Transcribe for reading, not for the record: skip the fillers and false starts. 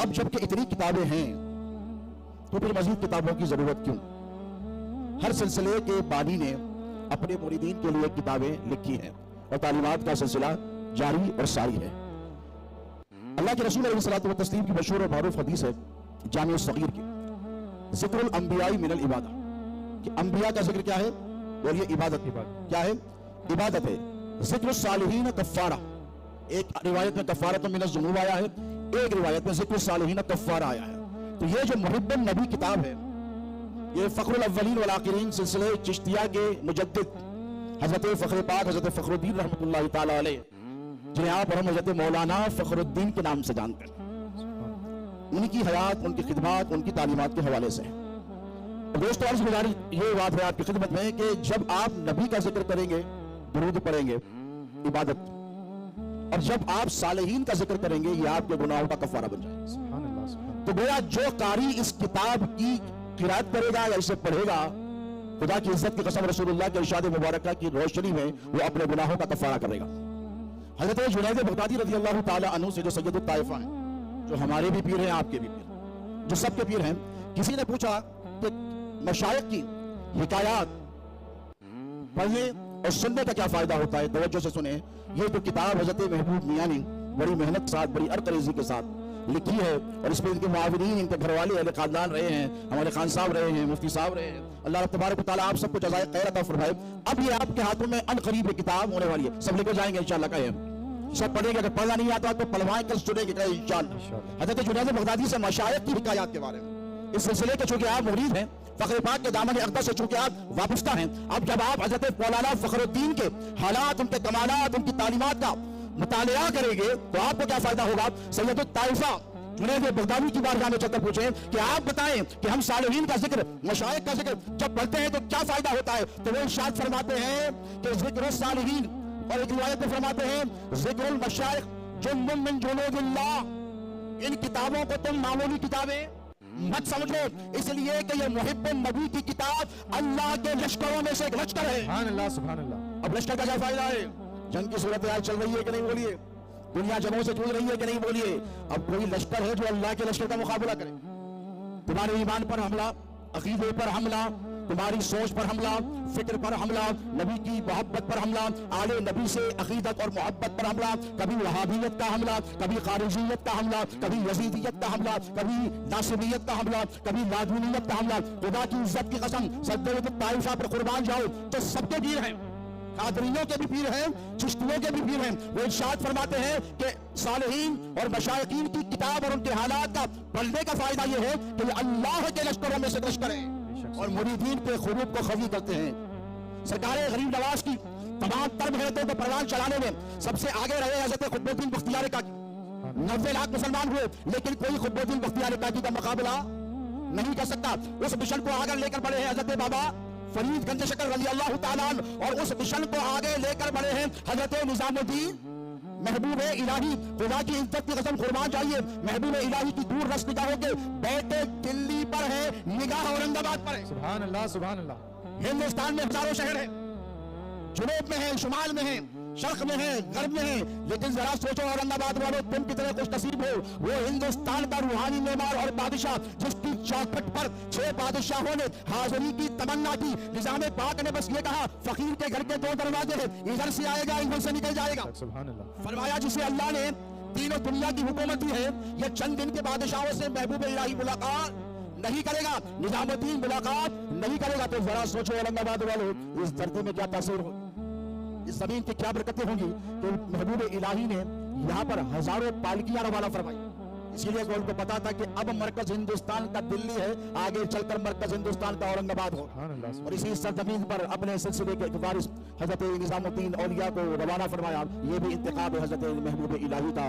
اب جبکہ اتنی کتابیں ہیں تو پھر مزید کتابوں کی ضرورت کیوں؟ ہر سلسلے کے بانی نے اپنے مریدین کے لیے کتابیں لکھی ہیں اور تعلیمات کا سلسلہ جاری اور ساری ہے۔ اللہ کے رسول علیہ الصلوۃ والتسلیم کی مشہور اور معروف حدیث ہے جامع الصغیر کی، ذکر الانبیاء من العبادہ، کہ انبیاء کا ذکر کیا ہے؟ بولیے عبادت۔ کیا ہے؟ عبادت ہے۔ ذکر الصالحین کفارہ، ایک روایت میں کفارۃ من الذنوب آیا ہے، ایک روایت میں ذکر الصالحین کفارہ آیا ہے۔ تو یہ جو محب النبی کتاب ہے، یہ فخر الاولین والآخرین سلسلے چشتیہ کے مجدد حضرت فخر پاک حضرت فخر الدین رحمۃ اللہ تعالی علیہ، جنہیں آپ اور ہم حضرت مولانا فخر الدین کے نام سے جانتے ہیں، ان کی حیات، ان کی خدمات، ان کی تعلیمات کے حوالے سے دوستو عرض گزارش یہ بات ہے آپ کی خدمت میں کہ جب آپ نبی کا ذکر کریں گے، درود پڑھیں گے، عبادت، اور جب آپ صالحین کا ذکر کریں گے، یہ آپ کے گناہوں کا کفارہ بن جائے گا۔ تو گویا جو قاری اس کتاب کی قرات کرے گا یا اسے پڑھے گا، خدا کی عزت کی قسم رسول اللہ کے ارشاد مبارکہ کی روشنی میں وہ اپنے گناہوں کا کفارہ کرے گا۔ حضرت جنید بغدادی رضی اللہ تعالی عنہ سے، جو سید الطائفہ ہیں، جو ہمارے بھی پیر ہیں، آپ کے بھی پیر ہیں، جو سب کے پیر ہیں، کسی نے پوچھا کہ مشائخ کی حکایات پڑھنے اور سننے کا کیا فائدہ ہوتا ہے؟ توجہ سے سنیں، یہ جو کتاب حضرت محبوب میاں نے بڑی محنت کے ساتھ، بڑی عرقریزی کے ساتھ لکھی ہے، اور اس میں ان کے معاونین، ان کے گھر والے اہل خاندان رہے ہیں، ہمارے خان صاحب رہے ہیں، مفتی صاحب رہے ہیں، اللہ تبارک و تعالیٰ آپ سب کو جزائے خیر عطا فرمائے۔ اب یہ آپ کے ہاتھوں میں ان قریب یہ کتاب ہونے والی ہے، سب لے کے جائیں گے انشاءاللہ، کہیں سب پڑھیں گے، اگر پڑھنا نہیں آتا تو پڑھوائیں، کل سنیں گے انشاءاللہ حضرت جنید بغدادی سے مشائخ کی حکایات کے بارے میں۔ اس سلسلے کے چونکہ آپ مرید ہیں، فخر پاک کے دامن اقدس سے چونکہ آپ وابستہ ہیں، اب جب آپ حضرت مولانا فخر الدین کے حالات، ان کے کمالات، ان کی تعلیمات کا مطالعہ کریں گے تو آپ کو کیا فائدہ ہوگا؟ سید الطائفہ جنید بغدادی کی بارگاہ میں چل کر پوچھیں کہ آپ بتائیں کہ ہم صالحین کا ذکر، مشائخ کا ذکر جب پڑھتے ہیں تو کیا فائدہ ہوتا ہے؟ تو وہ ارشاد فرماتے ہیں کہ ذکر الصالحین، اور ایک روایت میں فرماتے ہیں ذکر المشائخ جند من جنود اللہ، ان کتابوں کو تم معمولی کتابیں مت سمجھو، اس لیے کہ یہ محب النبی کی کتاب اللہ کے لشکروں میں سے ایک لشکر ہے۔ سبحان اللہ، سبحان اللہ۔ اب لشکر کا کیا فائدہ ہے؟ جنگ کی صورتحال چل رہی ہے کہ نہیں؟ بولیے۔ دنیا جنگوں سے جوڑ رہی ہے کہ نہیں؟ بولیے۔ اب کوئی لشکر ہے جو اللہ کے لشکر کا مقابلہ کرے؟ تمہارے ایمان پر حملہ، عقیدے پر حملہ، تمہاری سوچ پر حملہ، فکر پر حملہ، نبی کی محبت پر حملہ، آل نبی سے عقیدت اور محبت پر حملہ، کبھی وہابیت کا حملہ، کبھی خارجیت کا حملہ، کبھی یزیدیت کا حملہ، کبھی ناصبیت کا حملہ، کبھی لادونیت کا حملہ۔ خدا کی عزت کی قسم سید الطائفہ پر قربان جاؤ، تو سب کے پیر ہیں، قادریوں کے بھی پیر ہیں، چشتیوں کے بھی پیر ہیں۔ وہ ارشاد فرماتے ہیں کہ صالحین اور مشائخین کی کتاب اور ان کے حالات کا پڑھنے کا فائدہ یہ ہے کہ یہ اللہ کے لشکروں میں سے لشکر ہیں اور مریدین کے خروج کو خوی کرتے ہیں۔ سرکار غریب نواز کی تمام تر محنتوں کو پروان چلانے میں سب سے آگے رہے حضرت قطب الدین بختیار کاکی۔ 90 لاکھ مسلمان ہوئے لیکن کوئی قطب الدین بختیار کاکی کا مقابلہ نہیں کر سکتا۔ اس مشن کو آگے لے کر بڑھے ہیں حضرت بابا فرید گنج شکر رضی اللہ تعالیٰ عنہ، اور اس مشن کو آگے لے کر بڑھے ہیں حضرت نظام الدین محبوب الہی۔ خدا کی عزت کی قسم قربان جائیے، محبوب الہی کی دور رس نگاہوں کے بیٹے دلی پر ہے، نگاہ اورنگ آباد پر ہے۔ سبحان اللہ، سبحان اللہ۔ ہندوستان میں ہزاروں شہر ہیں، جنوب میں ہیں، شمال میں ہیں، شرق میں ہیں، غرب میں ہیں، لیکن ذرا سوچو اورنگ آباد والوں، تم کتنے خوش نصیب ہو، وہ ہندوستان کا روحانی معمار اور بادشاہ جس کی چوکھٹ پر 6 بادشاہوں نے حاضری کی تمنا کی۔ نظام پاک نے بس یہ کہا فقیر کے گھر کے 2 دروازے ہیں، ادھر سے آئے گا ادھر سے نکل جائے گا۔ سبحان اللہ۔ فرمایا جسے اللہ نے تینوں دنیا کی حکومت دی ہے، یہ چند دن کے بادشاہوں سے محبوب الہی ملاقات نہیں کرے گا، نظام الدین ملاقات نہیں کرے گا۔ تو ذرا سوچو اورنگ آباد والوں، اس دھرتی میں کیا تاثیر ہو، اس زمین کی کیا برکتیں ہوں گی کہ محبوب الہی نے یہاں پر ہزاروں پالکیاں روانہ فرمائی۔ اسی لیے ان کو پتا تھا کہ اب مرکز ہندوستان کا دلی ہے، آگے چل کر مرکز ہندوستان کا اورنگ آباد ہو، اور اسی سرزمین پر اپنے سلسلے کے وارث حضرت نظام الدین اولیاء کو روانہ فرمایا۔ یہ بھی انتخاب ہے حضرت محبوب الہی کا۔